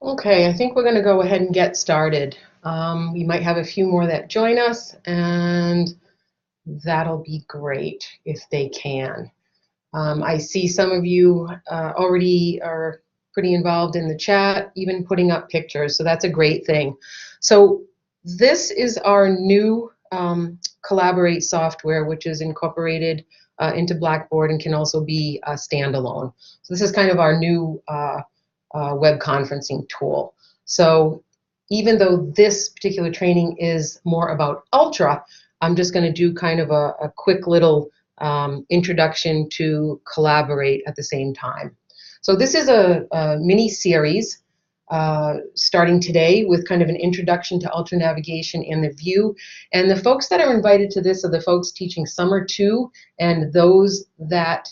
Okay, I think we're going to go ahead and get started. We might have a few more that join us, and that'll be great if they can. I see some of you already are pretty involved in the chat, even putting up pictures, so that's a great thing. So this is our new Collaborate software, which is incorporated into Blackboard and can also be standalone. So this is kind of our new web conferencing tool. So even though this particular training is more about Ultra, I'm just going to do kind of a quick little introduction to Collaborate at the same time. So this is a mini series starting today with kind of an introduction to Ultra navigation and the view. And the folks that are invited to this are the folks teaching Summer 2 and those that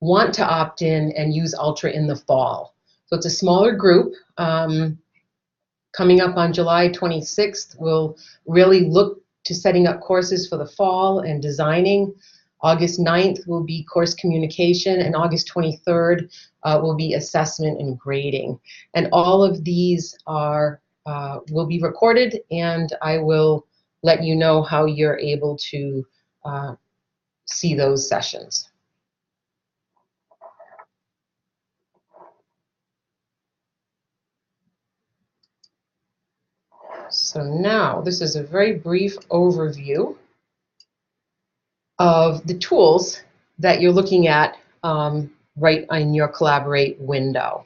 want to opt in and use Ultra in the fall. So it's a smaller group. Coming up on July 26th, we'll really look to setting up courses for the fall and designing. August 9th will be course communication, and August 23rd will be assessment and grading. And all of these are will be recorded, and I will let you know how you're able to see those sessions. So now this is a very brief overview of the tools that you're looking at right in your Collaborate window.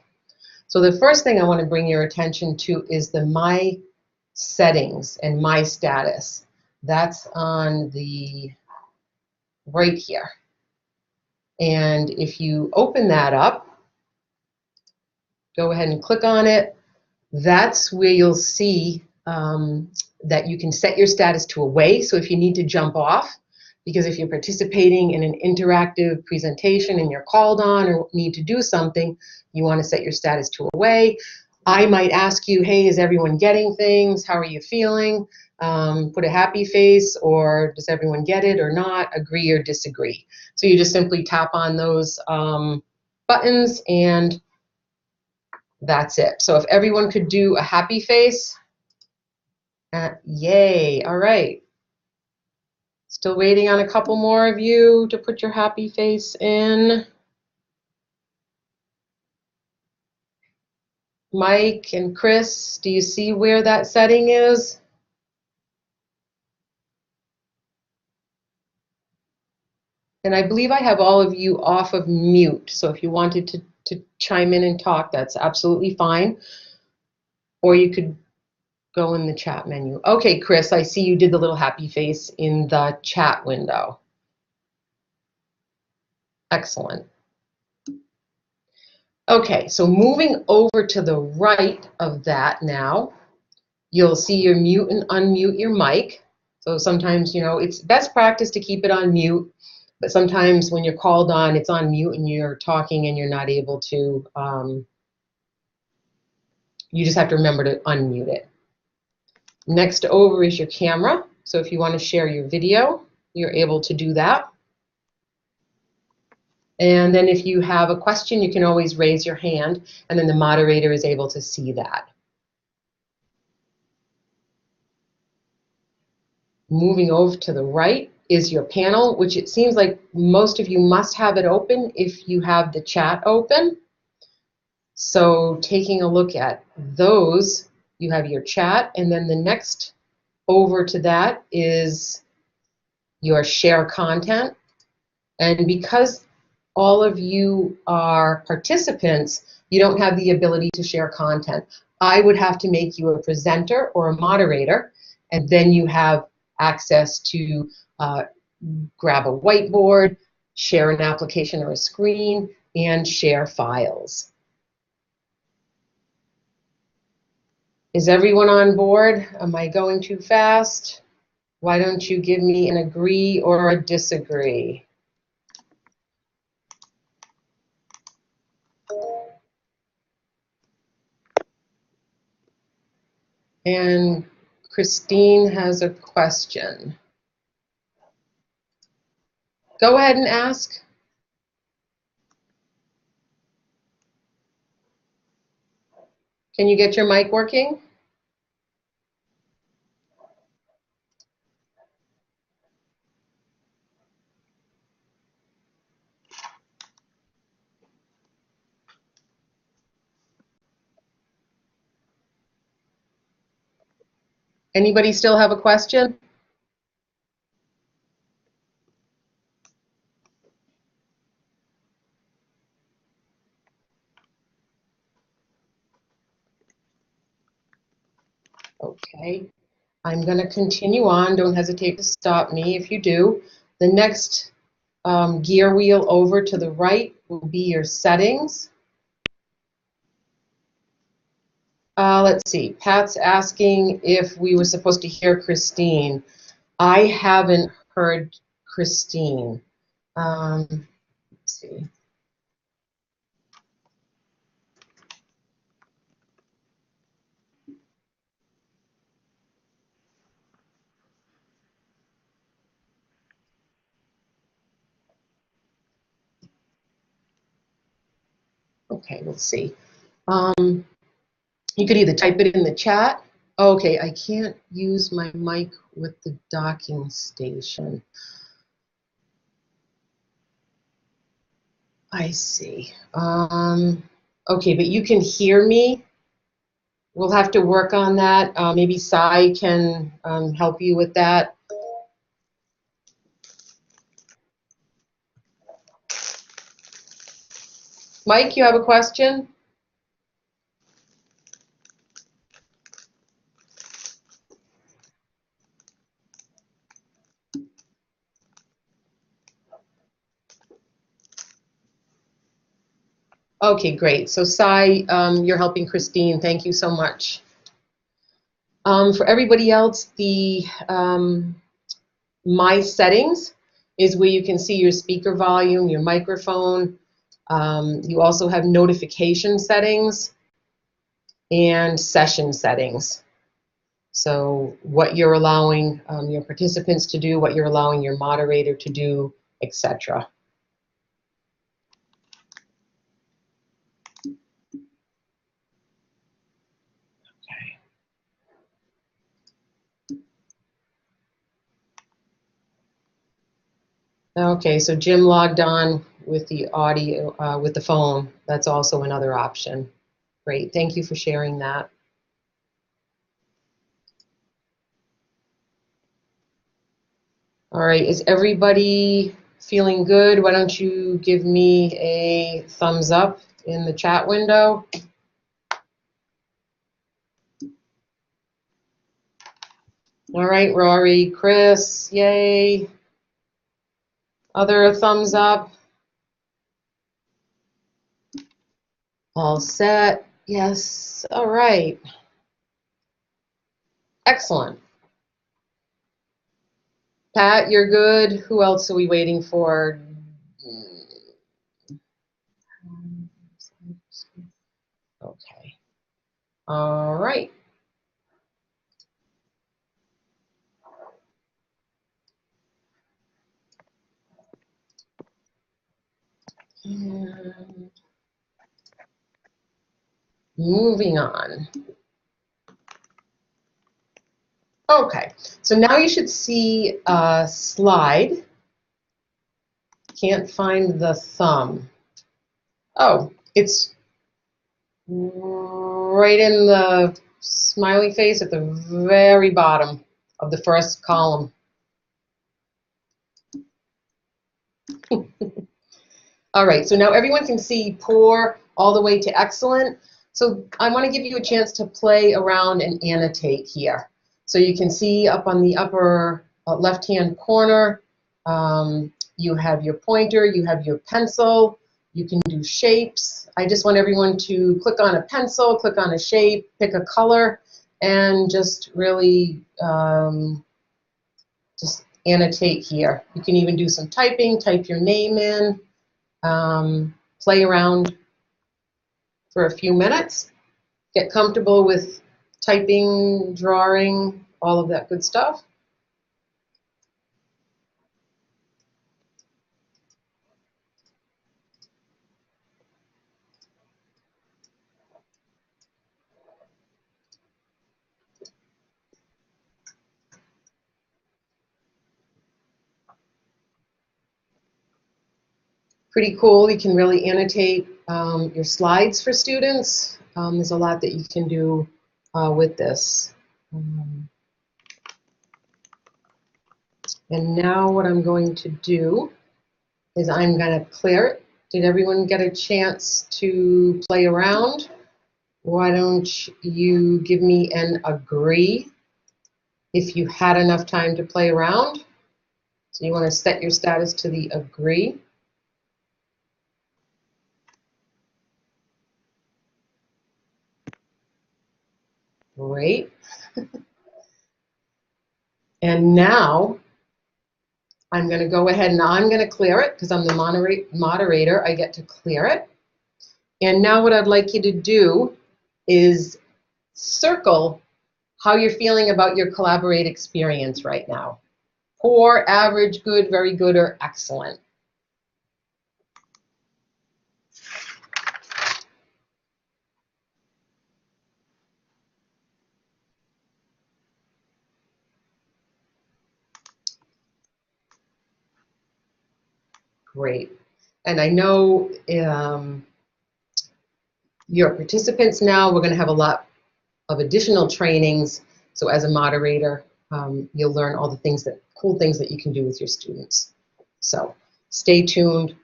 So the first thing I want to bring your attention to is the My Settings and My Status. That's on the right here. And if you open that up, go ahead and click on it. That's where you'll see that you can set your status to away. So if you need to jump off, because if you're participating in an interactive presentation and you're called on or need to do something, you want to set your status to away. I might ask you, hey, is everyone getting things? How are you feeling? Put a happy face, or does everyone get it or not? Agree or disagree. So you just simply tap on those buttons and that's it. So if everyone could do a happy face, yay, all right. Still waiting on a couple more of you to put your happy face in. Mike and Chris, do you see where that setting is? And I believe I have all of you off of mute, so if you wanted to chime in and talk, that's absolutely fine. Or you could go in the chat menu. Okay, Chris, I see you did the little happy face in the chat window. Excellent. Okay, so moving over to the right of that now, you'll see your mute and unmute your mic. So sometimes, you know, it's best practice to keep it on mute, but sometimes when you're called on, it's on mute and you're talking and you're not able to, you just have to remember to unmute it. Next over is your camera. So if you want to share your video, you're able to do that. And then if you have a question, you can always raise your hand, and then the moderator is able to see that. Moving over to the right is your panel, which it seems like most of you must have it open if you have the chat open. So taking a look at those, you have your chat, and then the next over to that is your share content. And because all of you are participants, you don't have the ability to share content. I would have to make you a presenter or a moderator, and then you have access to grab a whiteboard, share an application or a screen, and share files. Is everyone on board? Am I going too fast? Why don't you give me an agree or a disagree? And Christine has a question. Go ahead and ask. Can you get your mic working? Anybody still have a question? Okay, I'm going to continue on. Don't hesitate to stop me if you do. The next gear wheel over to the right will be your settings. Let's see, Pat's asking if we were supposed to hear Christine. I haven't heard Christine. Let's see. Okay, let's see. You could either type it in the chat. Okay, I can't use my mic with the docking station. I see. Okay, but you can hear me. We'll have to work on that. Maybe Sai can help you with that. Mike, you have a question? Okay, great. So Sai, you're helping Christine. Thank you so much. For everybody else, the My Settings is where you can see your speaker volume, your microphone. You also have notification settings and session settings. So what you're allowing your participants to do, what you're allowing your moderator to do, etc. Okay, so Jim logged on with the audio, with the phone. That's also another option. Great, thank you for sharing that. All right, is everybody feeling good? Why don't you give me a thumbs up in the chat window? All right, Rory, Chris, yay. Other thumbs up? All set, yes, all right. Excellent. Pat, you're good. Who else are we waiting for? Okay. All right. And moving on. Okay, so now you should see a slide. Can't find the thumb. Oh, it's right in the smiley face at the very bottom of the first column. All right, so now everyone can see poor all the way to excellent. So I want to give you a chance to play around and annotate here. So you can see up on the upper left-hand corner, you have your pointer, you have your pencil, you can do shapes. I just want everyone to click on a pencil, click on a shape, pick a color, and just really just annotate here. You can even do some typing, type your name in. Play around for a few minutes, get comfortable with typing, drawing, all of that good stuff. pretty cool. You can really annotate your slides for students. There's a lot that you can do with this. And now what I'm going to do is I'm going to clear it. Did everyone get a chance to play around? Why don't you give me an agree if you had enough time to play around? So you want to set your status to the agree. Great. And now I'm going to go ahead and I'm going to clear it because I'm the moderator. I get to clear it. And now what I'd like you to do is circle how you're feeling about your Collaborate experience right now. Poor, average, good, very good, or excellent. Great. And I know your participants now, we're going to have a lot of additional trainings. So as a moderator, you'll learn all the things cool things that you can do with your students. So stay tuned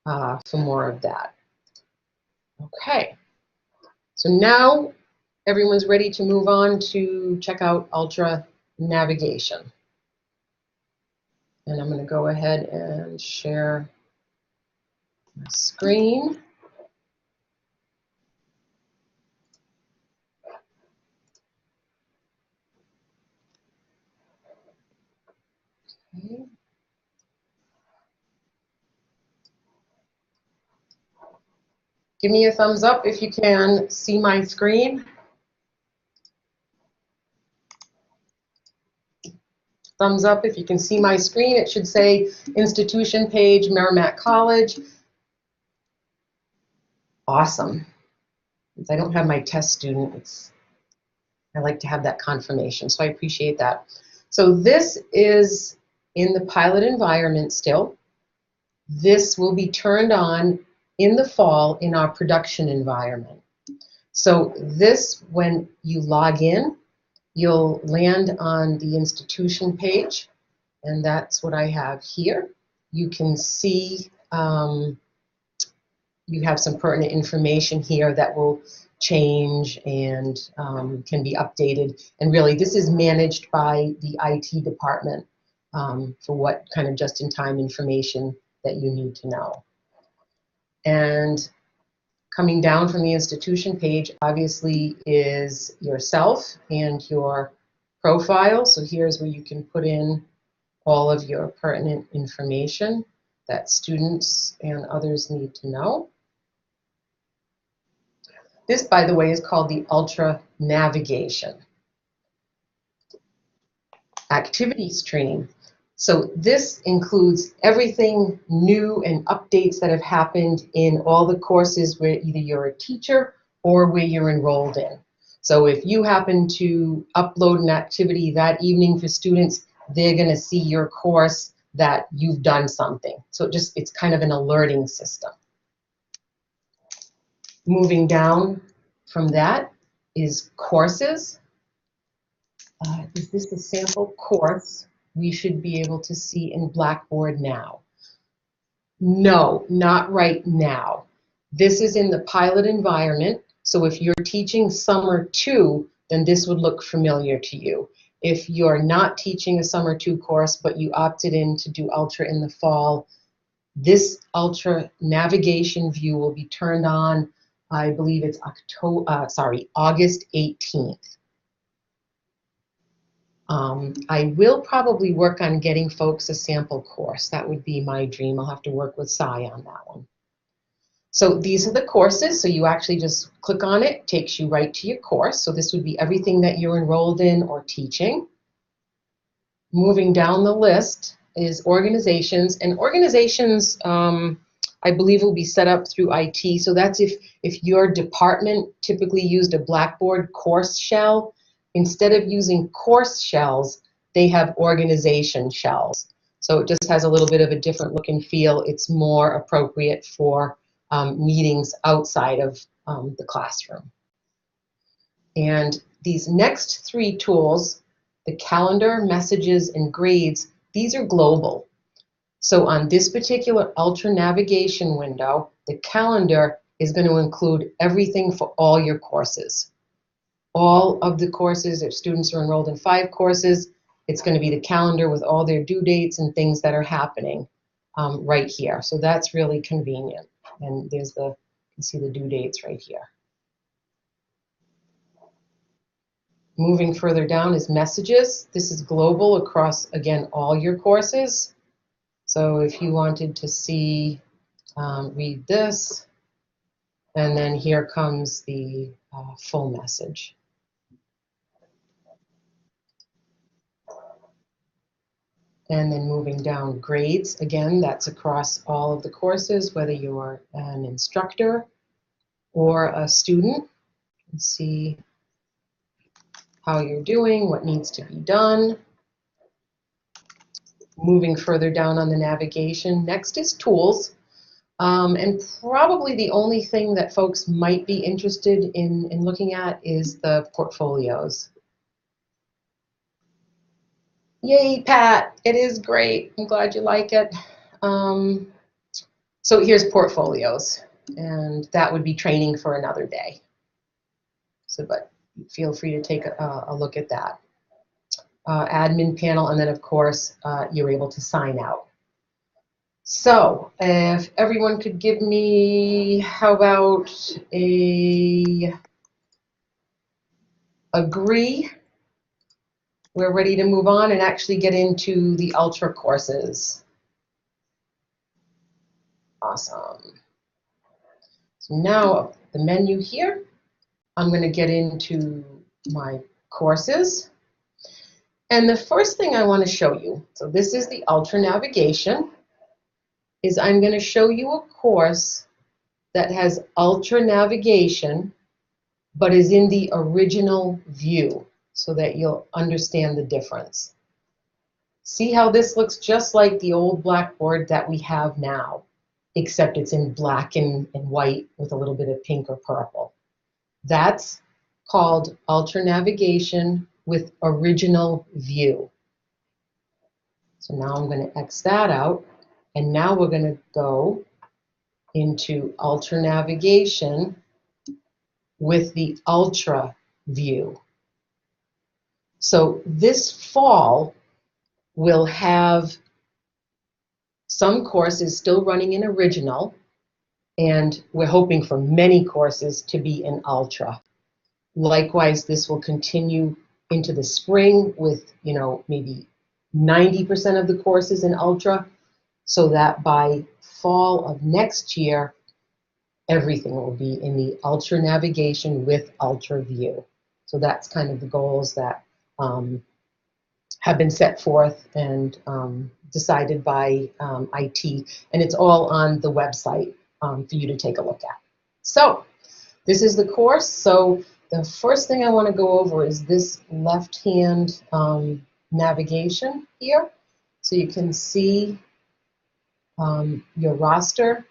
for more of that. Okay. So now everyone's ready to move on to check out Ultra Navigation. And I'm going to go ahead and share my screen. Okay. Give me a thumbs up if you can see my screen. Thumbs up if you can see my screen. It should say institution page, Merrimack College. Awesome. Since I don't have my test student, I like to have that confirmation, so I appreciate that. So this is in the pilot environment still. This will be turned on in the fall in our production environment. So this, when you log in, you'll land on the institution page, and that's what I have here. You can see you have some pertinent information here that will change and can be updated. And really, this is managed by the IT department for what kind of just-in-time information that you need to know. And coming down from the institution page, obviously, is yourself and your profile. So here's where you can put in all of your pertinent information that students and others need to know. This, by the way, is called the Ultra Navigation activity stream. So this includes everything new and updates that have happened in all the courses where either you're a teacher or where you're enrolled in. So if you happen to upload an activity that evening for students, they're going to see your course that you've done something. So it's kind of an alerting system. Moving down from that is courses. Is this a sample course we should be able to see in Blackboard now? No, not right now. This is in the pilot environment. So if you're teaching Summer 2, then this would look familiar to you. If you're not teaching a Summer 2 course, but you opted in to do Ultra in the fall, this Ultra Navigation view will be turned on, I believe it's August 18th. I will probably work on getting folks a sample course. That would be my dream. I'll have to work with Sai on that one. So these are the courses. So you actually just click on it, takes you right to your course. So this would be everything that you're enrolled in or teaching. Moving down the list is organizations. And organizations, I believe, will be set up through IT. So that's if your department typically used a Blackboard course shell, instead of using course shells, they have organization shells. So it just has a little bit of a different look and feel. It's more appropriate for meetings outside of the classroom. And these next three tools, the calendar, messages, and grades, these are global. So on this particular Ultra navigation window, the calendar is going to include everything for all your courses. All of the courses, if students are enrolled in 5 courses, it's going to be the calendar with all their due dates and things that are happening right here. So that's really convenient. And there's you can see the due dates right here. Moving further down is messages. This is global across, again, all your courses. So if you wanted to see, read this, and then here comes the full message. And then moving down, grades. Again, that's across all of the courses, whether you're an instructor or a student. You can see how you're doing, what needs to be done. Moving further down on the navigation, next is tools. And probably the only thing that folks might be interested in looking at is the portfolios. Yay, Pat, it is great. I'm glad you like it. So here's portfolios, and that would be training for another day. So, but feel free to take a look at that. Admin panel, and then of course, you're able to sign out. So if everyone could give me, how about a agree? We're ready to move on and actually get into the Ultra courses. Awesome. So now the menu here, I'm going to get into my courses. And the first thing I want to show you, so this is the Ultra navigation, is I'm going to show you a course that has Ultra navigation, but is in the original view so that you'll understand the difference. See how this looks just like the old Blackboard that we have now, except it's in black and white with a little bit of pink or purple. That's called Ultra navigation with original view. So now I'm going to X that out, and now we're going to go into Ultra navigation with the Ultra view. So this fall, we'll have some courses still running in original, and we're hoping for many courses to be in Ultra. Likewise, this will continue into the spring with, maybe 90% of the courses in Ultra, so that by fall of next year, everything will be in the Ultra navigation with Ultra view. So that's kind of the goals that have been set forth and decided by IT, and it's all on the website for you to take a look at. So this is the course. So the first thing I want to go over is this left-hand navigation here. So you can see your roster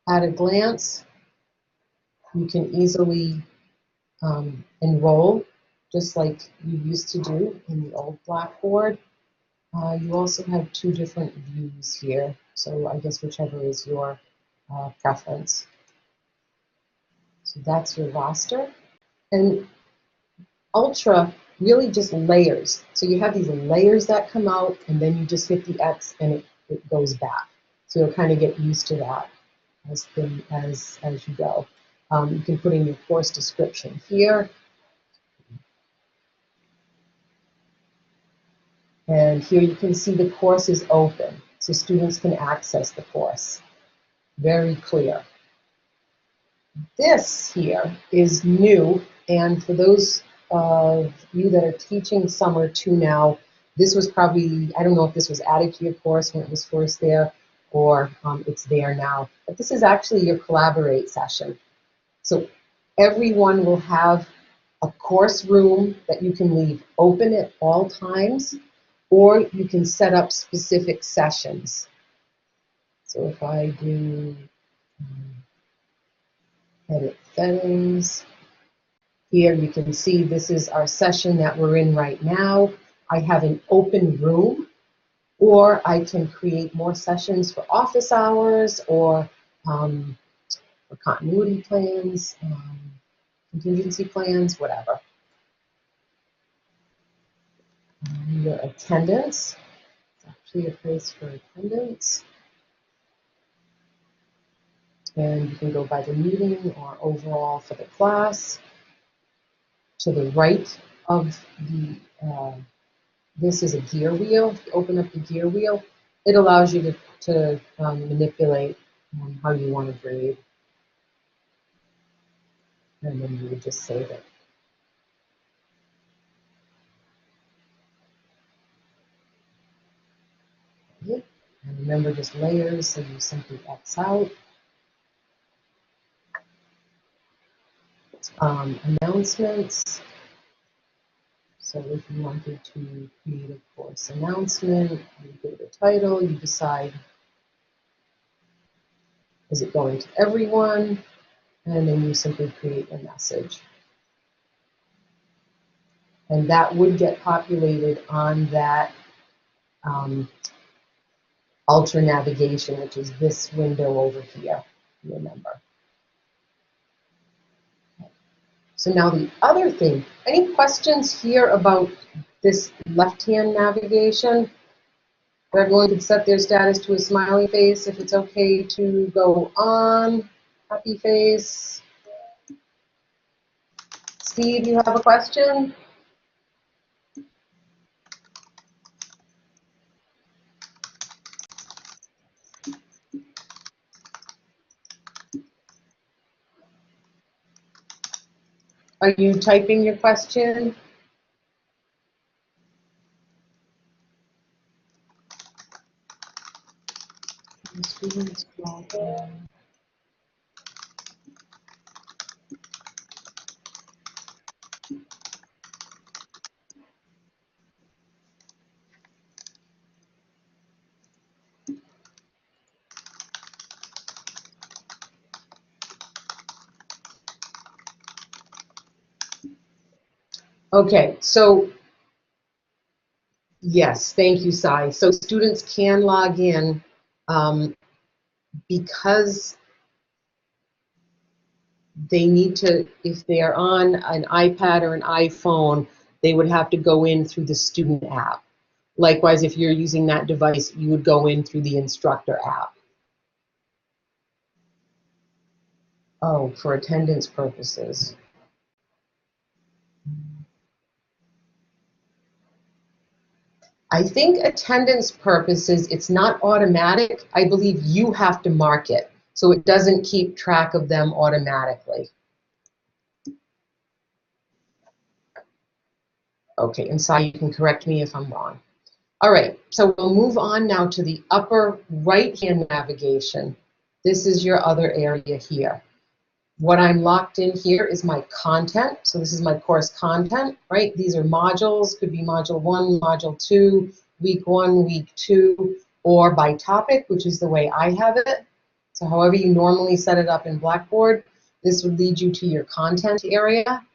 at a glance. You can easily enroll just like you used to do in the old Blackboard. You also have 2 different views here, so I guess whichever is your preference. So that's your roster. And Ultra really just layers. So you have these layers that come out, and then you just hit the X and it goes back. So you'll kind of get used to that as you go. You can put in your course description here. And here you can see the course is open, so students can access the course. Very clear. This here is new, and for those of you that are teaching Summer 2 now, this was probably, I don't know if this was added to your course when it was first there, or it's there now. But this is actually your Collaborate session. So everyone will have a course room that you can leave open at all times. or you can set up specific sessions. So if I do edit settings, here you can see this is our session that we're in right now. I have an open room, or I can create more sessions for office hours or for continuity plans, contingency plans, whatever. Your attendance, it's actually a place for attendance. And you can go by the meeting or overall for the class. To the right of the, this is a gear wheel. If you open up the gear wheel, it allows you to manipulate how you want to grade. And then you would just save it. And remember, just layers, so you simply X out. Announcements. So if you wanted to create a course announcement, you give it a title, you decide, is it going to everyone? And then you simply create a message. And that would get populated on that Ultra navigation, which is this window over here, remember. So now the other thing, any questions here about this left-hand navigation? Everyone can set their status to a smiley face if it's okay to go on. Happy face. Steve, you have a question? Are you typing your question? Okay, so yes, thank you, Sai. So students can log in because they need to, if they are on an iPad or an iPhone, they would have to go in through the student app. Likewise, if you're using that device, you would go in through the instructor app. Oh, for attendance purposes. I think attendance purposes, it's not automatic. I believe you have to mark it, so it doesn't keep track of them automatically. Okay, and Sai, you can correct me if I'm wrong. All right, so we'll move on now to the upper right-hand navigation. This is your other area here. What I'm locked in here is my content. So this is my course content, right? These are modules, could be module 1, module 2, week 1, week 2, or by topic, which is the way I have it. So however you normally set it up in Blackboard, this would lead you to your content area.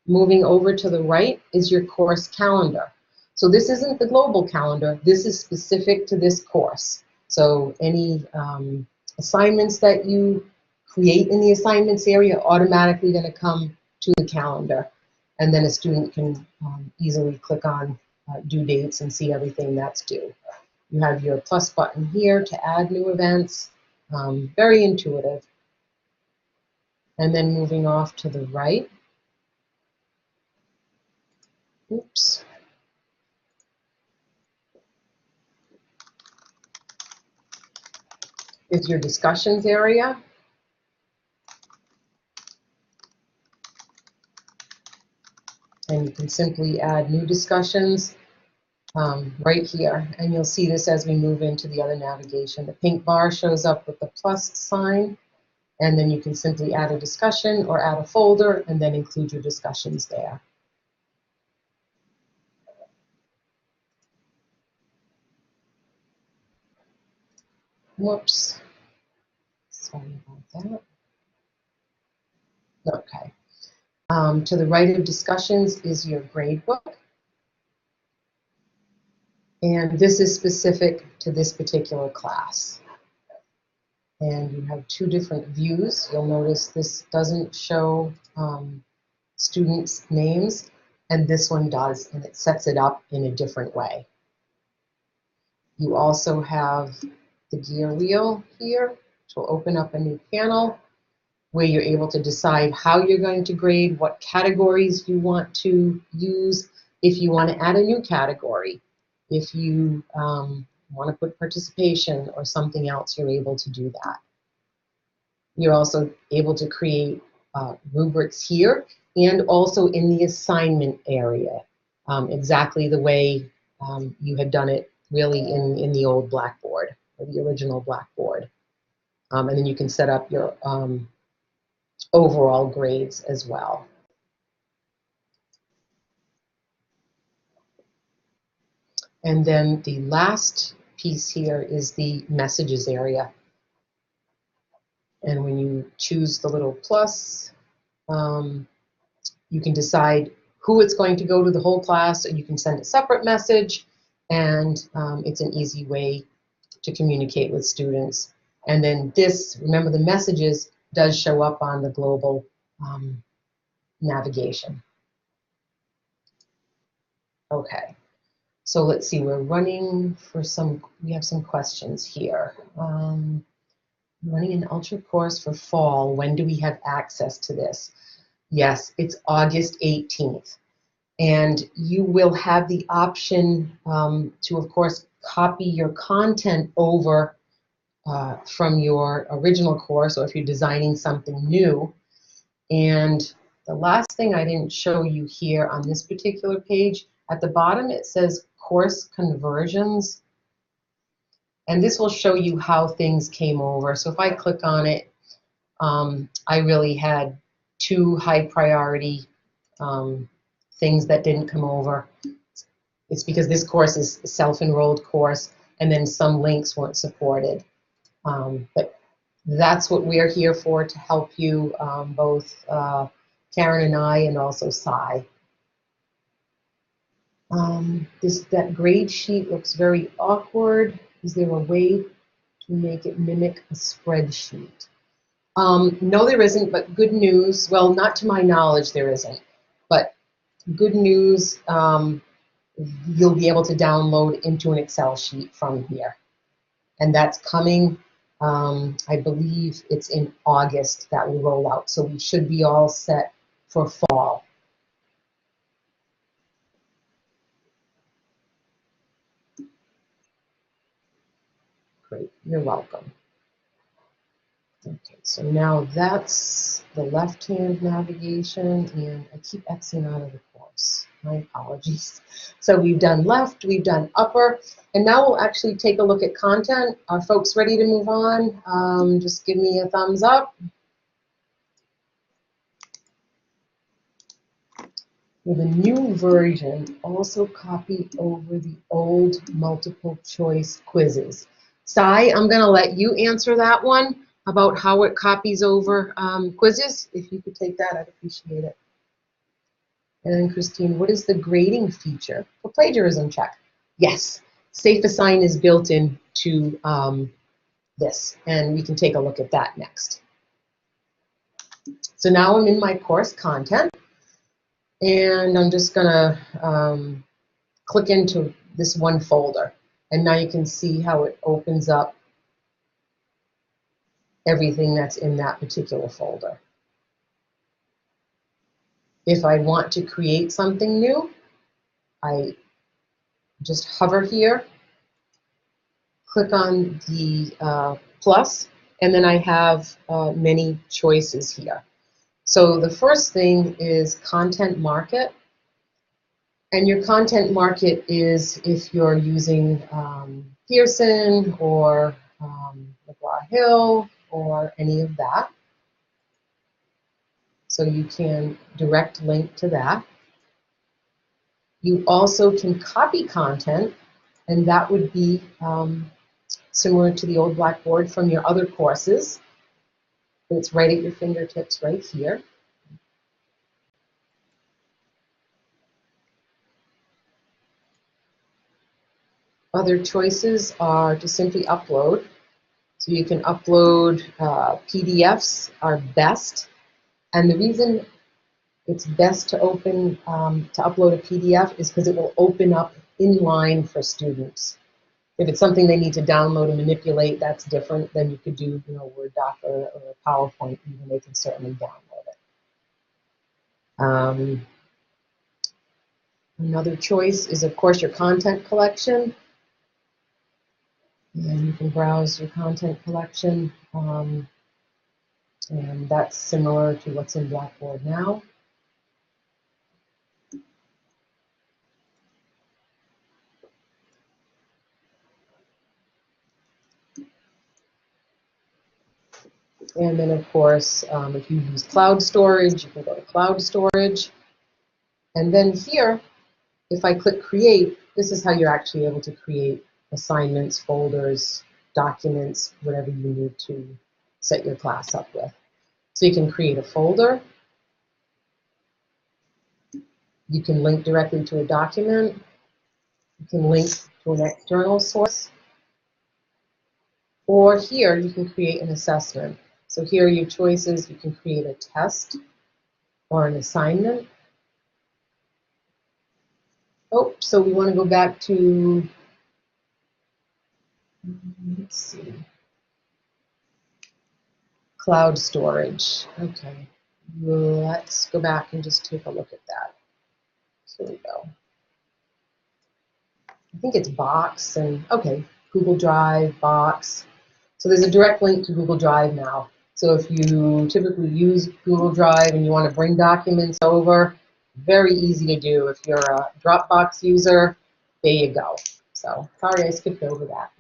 Moving over to the right is your course calendar. So this isn't the global calendar. This is specific to this course. So any assignments that you create in the assignments area automatically going to come to the calendar. And then a student can easily click on due dates and see everything that's due. You have your plus button here to add new events. Very intuitive. And then moving off to the right. Oops. Is your discussions area. And you can simply add new discussions right here. And you'll see this as we move into the other navigation. The pink bar shows up with the plus sign. And then you can simply add a discussion or add a folder and then include your discussions there. Whoops. Sorry about that. Okay. To the right of discussions is your gradebook. And this is specific to this particular class. And you have two different views. You'll notice this doesn't show students' names, and this one does, and it sets it up in a different way. You also have the gear wheel here, which will open up a new panel where you're able to decide how you're going to grade, what categories you want to use, if you want to add a new category, if you want to put participation or something else, you're able to do that. You're also able to create rubrics here and also in the assignment area, exactly the way you had done it really in the old Blackboard, or the original Blackboard. And then you can set up your overall grades as well. And then the last piece here is the messages area. And when you choose the little plus, you can decide who it's going to go to, the whole class, or you can send a separate message, and it's an easy way to communicate with students. And then this, remember, the messages does show up on the global navigation. Okay, so let's see, we're running for some, we have some questions here. Running an ultra course for fall, when do we have access to this? Yes, it's August 18th. And you will have the option to, of course, copy your content over from your original course, or if you're designing something new. And the last thing I didn't show you here on this particular page, at the bottom it says course conversions. And this will show you how things came over. So if I click on it, I really had two high priority things that didn't come over. It's because this course is a self-enrolled course, and then some links weren't supported. But that's what we're here for, to help you, both Karen and I, and also Cy. That grade sheet looks very awkward. Is there a way to make it mimic a spreadsheet? No, there isn't, but good news. Well, not to my knowledge, there isn't. But good news, you'll be able to download into an Excel sheet from here. And that's coming, I believe it's in August that will roll out. So we should be all set for fall. Great, you're welcome. Okay, so now that's the left-hand navigation, and I keep Xing out of the course. My apologies. So we've done left, we've done upper, and now we'll actually take a look at content. Are folks ready to move on? Just give me a thumbs up. With a new version, also copy over the old multiple choice quizzes. Cy, I'm going to let you answer that one about how it copies over quizzes. If you could take that, I'd appreciate it. And then Christine, what is the grading feature for plagiarism check? Yes, SafeAssign is built into this, and we can take a look at that next. So now I'm in my course content, and I'm just gonna click into this one folder, and now you can see how it opens up everything that's in that particular folder. If I want to create something new, I just hover here, click on the plus, and then I have many choices here. So the first thing is content market. And your content market is if you're using Pearson or McGraw-Hill or any of that. So you can direct link to that. You also can copy content, and that would be similar to the old Blackboard from your other courses. It's right at your fingertips right here. Other choices are to simply upload. So you can upload PDFs are best. And the reason it's best to upload a PDF is because it will open up inline for students. If it's something they need to download and manipulate, that's different than you could do, Word doc or a PowerPoint. Even they can certainly download it. Another choice is, of course, your content collection. And you can browse your content collection, and that's similar to what's in Blackboard now. And then, of course, if you use cloud storage, you can go to cloud storage. And then here, if I click create, this is how you're actually able to create assignments, folders, documents, whatever you need to set your class up with. So you can create a folder. You can link directly to a document. You can link to an external source. Or here, you can create an assessment. So here are your choices. You can create a test or an assignment. Oh, so we want to go back to, let's see, cloud storage. Okay, let's go back and just take a look at that. Here we go. I think it's Box and, okay, Google Drive, Box. So there's a direct link to Google Drive now. So if you typically use Google Drive and you want to bring documents over, very easy to do. If you're a Dropbox user, there you go. So sorry I skipped over that.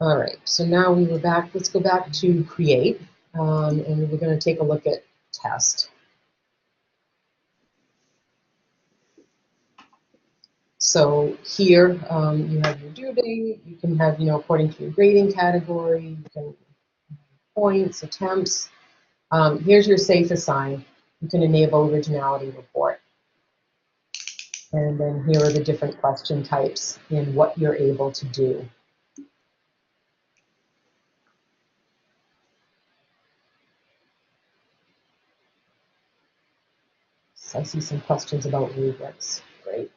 All right, so now we were back. Let's go back to create, and we're going to take a look at test. So here you have your due date. You can have, according to your grading category, you can points, attempts. Here's your safe assign. You can enable originality report. And then here are the different question types and what you're able to do. So I see some questions about rubrics. Great.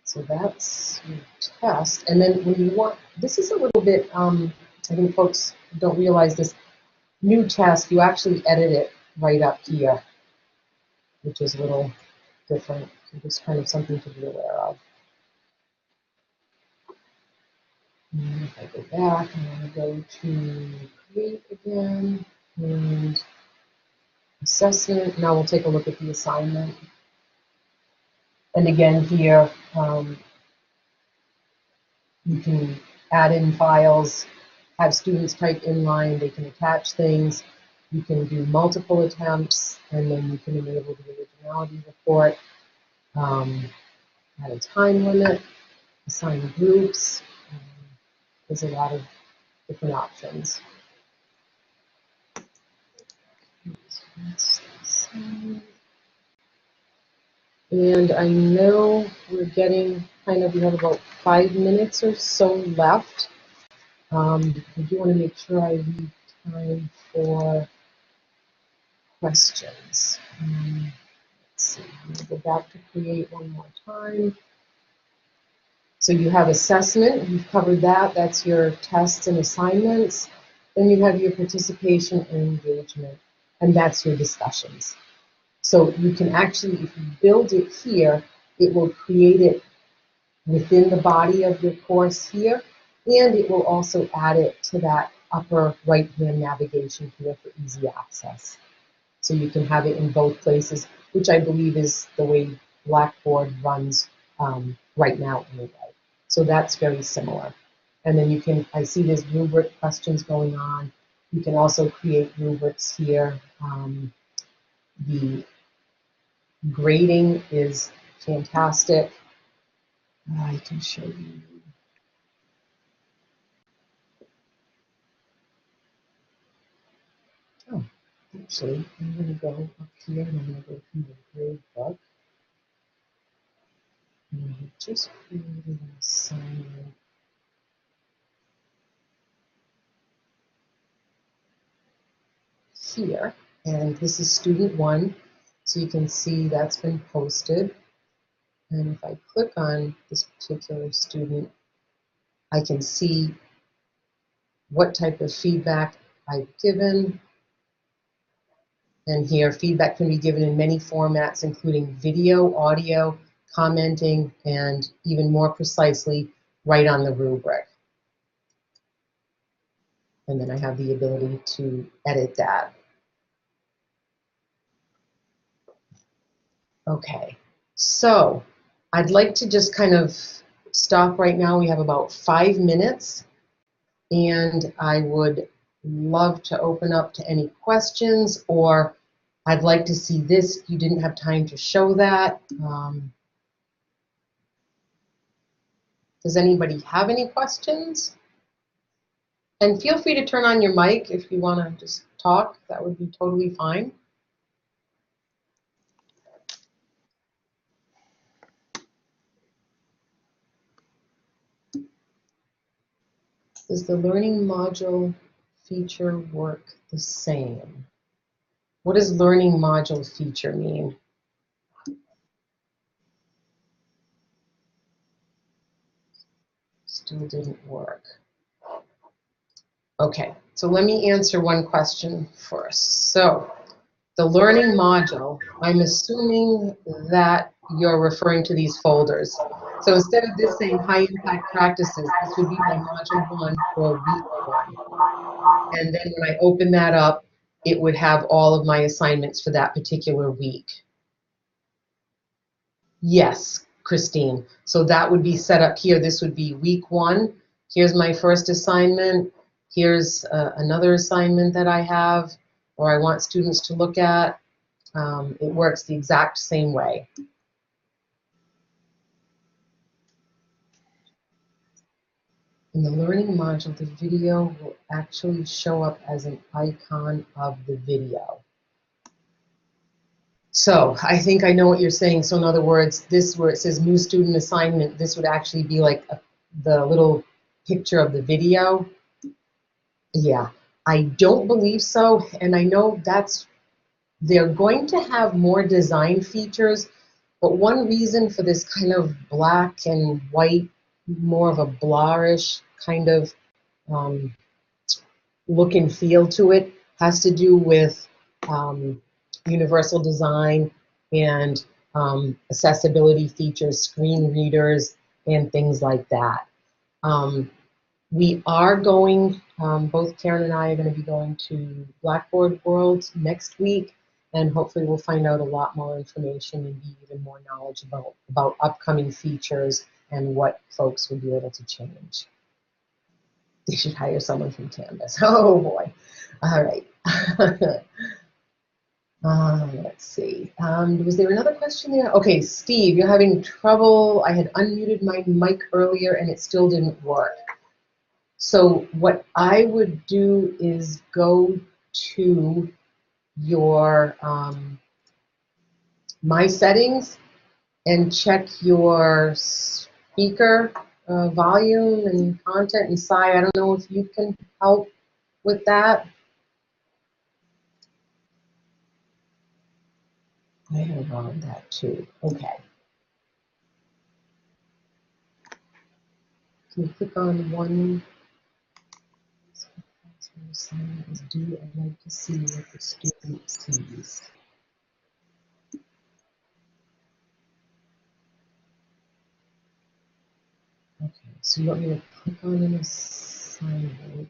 So that's your test. And then when you want, this is a little bit, I think folks don't realize this, new test, you actually edit it right up here, which is a little different. So just kind of something to be aware of. And if I go back, I'm going to go to create again and assessment. Now we'll take a look at the assignment. And again here, you can add in files, have students type inline, they can attach things. You can do multiple attempts, and then you can enable the originality report, add a time limit, assign groups. There's a lot of different options. And I know we're getting we have about 5 minutes or so left. I do want to make sure I leave time for questions. Let's see, I'm going to go back to create one more time. So you have assessment, you've covered that, that's your tests and assignments. Then you have your participation and engagement, and that's your discussions. So you can actually, if you build it here, it will create it within the body of your course here, and it will also add it to that upper right-hand navigation here for easy access. So you can have it in both places, which I believe is the way Blackboard runs right now anyway. So that's very similar. And then you can, I see there's rubric questions going on. You can also create rubrics here. The Grading is fantastic. I can show you. Oh, actually, I'm going to go up here and I'm going to go through the grade book. And I just created an assignment here. And this is student 1. So you can see that's been posted. And if I click on this particular student, I can see what type of feedback I've given. And here, feedback can be given in many formats, including video, audio, commenting, and even more precisely, right on the rubric. And then I have the ability to edit that. Okay, so I'd like to just kind of stop right now. We have about 5 minutes, and I would love to open up to any questions, or I'd like to see this. You didn't have time to show that. Does anybody have any questions? And feel free to turn on your mic if you want to just talk. That would be totally fine. Does the learning module feature work the same? What does learning module feature mean? Still didn't work. Okay, so let me answer one question first. So the learning module, I'm assuming that you're referring to these folders. So instead of this saying high impact practices, this would be my module 1 or week 1. And then when I open that up, it would have all of my assignments for that particular week. Yes, Christine. So that would be set up here. This would be week 1. Here's my first assignment. Here's another assignment that I have or I want students to look at. It works the exact same way. In the learning module, the video will actually show up as an icon of the video. So I think I know what you're saying. So in other words, this where it says new student assignment, this would actually be like the little picture of the video. Yeah, I don't believe so. And I know they're going to have more design features, but one reason for this kind of black and white, more of a blarish kind of look and feel to it has to do with universal design and accessibility features, screen readers, and things like that. We are going, both Karen and I are going to be going to Blackboard World next week, and hopefully we'll find out a lot more information and be even more knowledgeable about upcoming features and what folks will be able to change. They should hire someone from Canvas. Oh boy. All right. Let's see. Was there another question there? Okay, Steve, you're having trouble. I had unmuted my mic earlier and it still didn't work. So what I would do is go to your My Settings and check your speaker volume and content. And Sai, I don't know if you can help with that. I have on that too. Okay. Can you click on one? Assignment is due. I'd like to see what the student sees. Okay, so you want me to click on an assignment.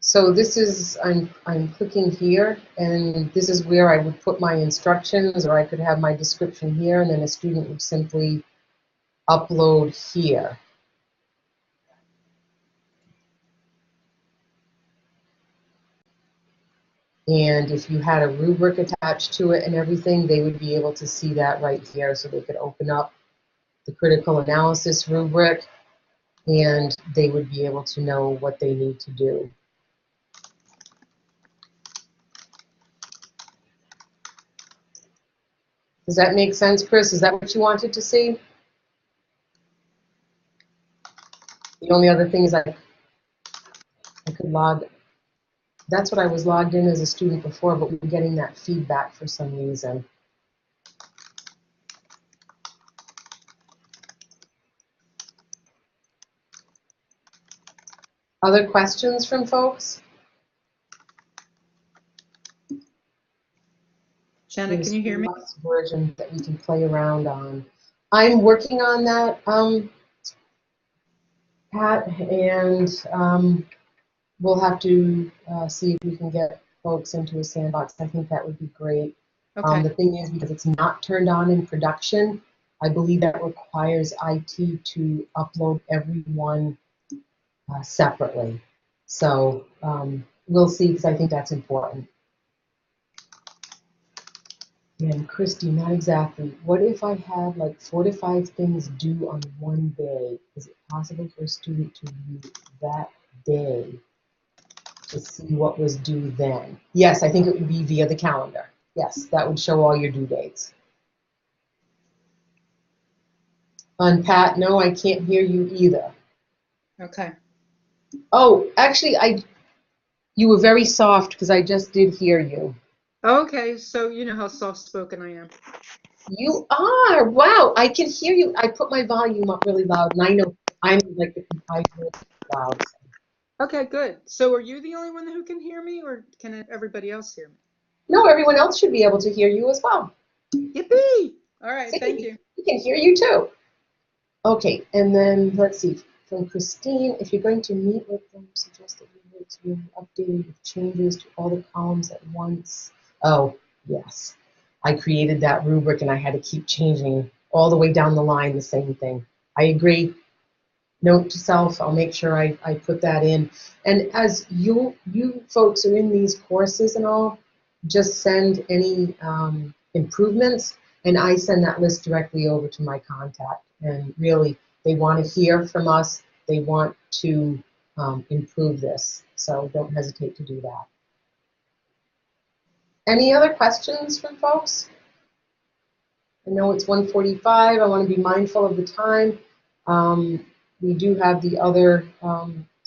So this is, I'm clicking here, and this is where I would put my instructions, or I could have my description here, and then a student would simply upload here. And if you had a rubric attached to it and everything, they would be able to see that right here. So they could open up the critical analysis rubric and they would be able to know what they need to do. Does that make sense, Chris? Is that what you wanted to see? The only other thing is I could log. That's what I was logged in as a student before, but we're getting that feedback for some reason. Other questions from folks? Janet, can you hear me? Version that we can play around on. I'm working on that, Pat, and we'll have to see if we can get folks into a sandbox. I think that would be great. Okay. The thing is, because it's not turned on in production, I believe that requires IT to upload everyone separately. So we'll see, because I think that's important. And Christy, not exactly. What if I had like 4 to 5 things due on one day? Is it possible for a student to view that day to see what was due then? Yes, I think it would be via the calendar. Yes, that would show all your due dates. On Pat, no, I can't hear you either. Okay. Oh, actually, you were very soft because I just did hear you. Okay, so you know how soft-spoken I am. You are. Wow, I can hear you. I put my volume up really loud, and I know I'm like the compiler loud. Okay, good. So are you the only one who can hear me, or can everybody else hear me? No, everyone else should be able to hear you as well. Yippee! All right, See, thank you. We can hear you too. Okay, and then let's see. From Christine, if you're going to meet with them, suggest that rubrics will be updated with changes to all the columns at once. Oh, yes. I created that rubric and I had to keep changing all the way down the line the same thing. I agree. Note to self, I'll make sure I put that in. And as you folks are in these courses and all, just send any improvements, and I send that list directly over to my contact. And really, they want to hear from us. They want to improve this. So don't hesitate to do that. Any other questions from folks? I know it's 1:45. I want to be mindful of the time. We do have the other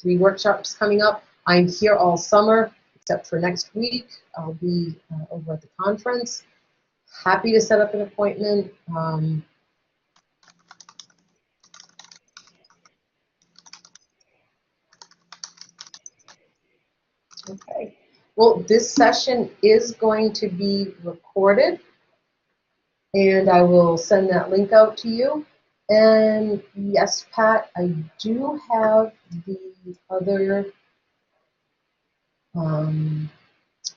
3 workshops coming up. I'm here all summer, except for next week. I'll be over at the conference. Happy to set up an appointment. Okay. Well, this session is going to be recorded, and I will send that link out to you. And yes, Pat, I do have the other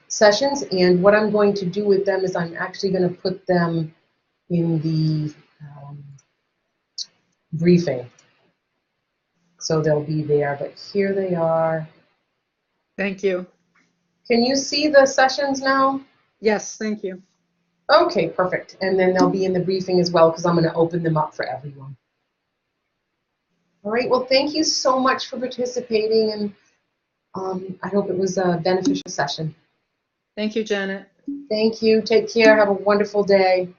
sessions, and what I'm going to do with them is I'm actually going to put them in the briefing. So they'll be there, but here they are. Thank you. Can you see the sessions now? Yes, thank you. Okay, perfect. And then they'll be in the briefing as well, because I'm going to open them up for everyone. All right, well, thank you so much for participating, and I hope it was a beneficial session. Thank you, Janet. Thank you. Take care. Have a wonderful day.